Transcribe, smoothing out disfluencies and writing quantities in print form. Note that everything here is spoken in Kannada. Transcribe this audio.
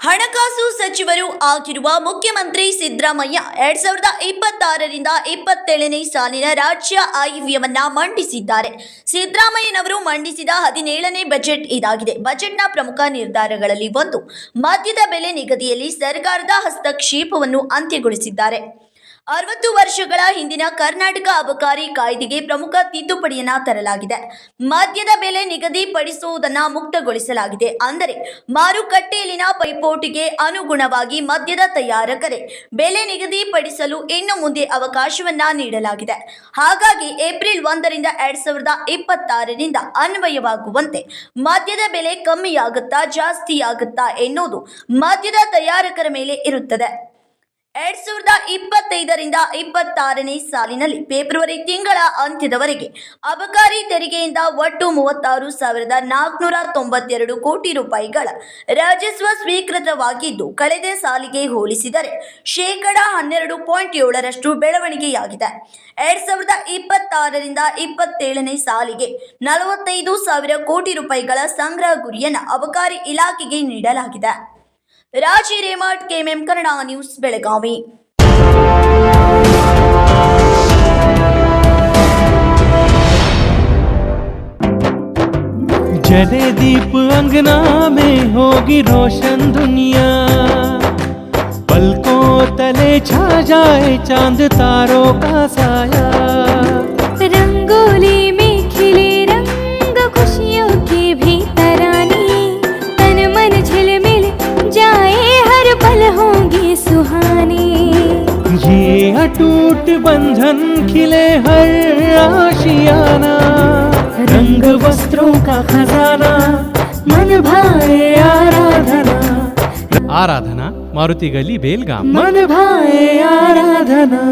ಹಣಕಾಸು ಸಚಿವರು ಆಗಿರುವ ಮುಖ್ಯಮಂತ್ರಿ ಸಿದ್ದರಾಮಯ್ಯ 2026ರಿಂದ 27ನೇ ಸಾಲಿನ ರಾಜ್ಯ ಆಯವ್ಯವನ್ನ ಮಂಡಿಸಿದ್ದಾರೆ. ಸಿದ್ದರಾಮಯ್ಯನವರು ಮಂಡಿಸಿದ 17ನೇ ಬಜೆಟ್ ಇದಾಗಿದೆ. ಬಜೆಟ್ನ ಪ್ರಮುಖ ನಿರ್ಧಾರಗಳಲ್ಲಿ ಒಂದು, ಮದ್ಯದ ಬೆಲೆ ನಿಗದಿಯಲ್ಲಿ ಸರ್ಕಾರದ ಹಸ್ತಕ್ಷೇಪವನ್ನು ಅಂತ್ಯಗೊಳಿಸಿದ್ದಾರೆ. 60 ವರ್ಷಗಳ ಹಿಂದಿನ ಕರ್ನಾಟಕ ಅಬಕಾರಿ ಕಾಯ್ದೆಗೆ ಪ್ರಮುಖ ತಿದ್ದುಪಡಿಯನ್ನ ತರಲಾಗಿದೆ. ಮದ್ಯದ ಬೆಲೆ ನಿಗದಿಪಡಿಸುವುದನ್ನು ಮುಕ್ತಗೊಳಿಸಲಾಗಿದೆ. ಅಂದರೆ ಮಾರುಕಟ್ಟೆಯಲ್ಲಿನ ಪೈಪೋಟಿಗೆ ಅನುಗುಣವಾಗಿ ಮದ್ಯದ ತಯಾರಕರೇ ಬೆಲೆ ನಿಗದಿಪಡಿಸಲು ಇನ್ನು ಮುಂದೆ ಅವಕಾಶವನ್ನ ನೀಡಲಾಗಿದೆ. ಹಾಗಾಗಿ ಏಪ್ರಿಲ್ 1ರಿಂದ 2026ರಿಂದ ಅನ್ವಯವಾಗುವಂತೆ ಮದ್ಯದ ಬೆಲೆ ಕಮ್ಮಿಯಾಗುತ್ತಾ ಜಾಸ್ತಿಯಾಗುತ್ತಾ ಎನ್ನುವುದು ಮದ್ಯದ ತಯಾರಕರ ಮೇಲೆ ಇರುತ್ತದೆ. 2025ರಿಂದ 26ನೇ ಸಾಲಿನಲ್ಲಿ ಫೆಬ್ರವರಿ ತಿಂಗಳ ಅಂತ್ಯದವರೆಗೆ ಅಬಕಾರಿ ತೆರಿಗೆಯಿಂದ ಒಟ್ಟು 36,492 ಕೋಟಿ ರೂಪಾಯಿಗಳ ರಾಜಸ್ವ ಸ್ವೀಕೃತವಾಗಿದ್ದು, ಕಳೆದ ಸಾಲಿಗೆ ಹೋಲಿಸಿದರೆ ಶೇಕಡಾ 12.7ರಷ್ಟು ಬೆಳವಣಿಗೆಯಾಗಿದೆ. 2026ರಿಂದ 27ನೇ ಸಾಲಿಗೆ 45,000 ಕೋಟಿ ರೂಪಾಯಿಗಳ ಸಂಗ್ರಹ ಗುರಿಯನ್ನು ಅಬಕಾರಿ ಇಲಾಖೆಗೆ ನೀಡಲಾಗಿದೆ. ರಾಜಿ ರೇಮಠ್, ಕೆಎಂಎಂ ಕನ್ನಡ ನ್ಯೂಸ್, ಬೆಳಗಾವಿ. जले दीप अंगना में होगी रोशन दुनिया, पलकों तले छा जाए चांद तारों का साया, रंगोली में खिले रंग खुशियों के भी तराने, तन मन झिलमिल जाए हर पल होंगे सुहाने, ये अटूट बंधन खिले हर आशियाना, रंग वस्त्रों का खजाना मन भाए आराधना, आराधना मारुति गली बेलगाम, मन भाए आराधना.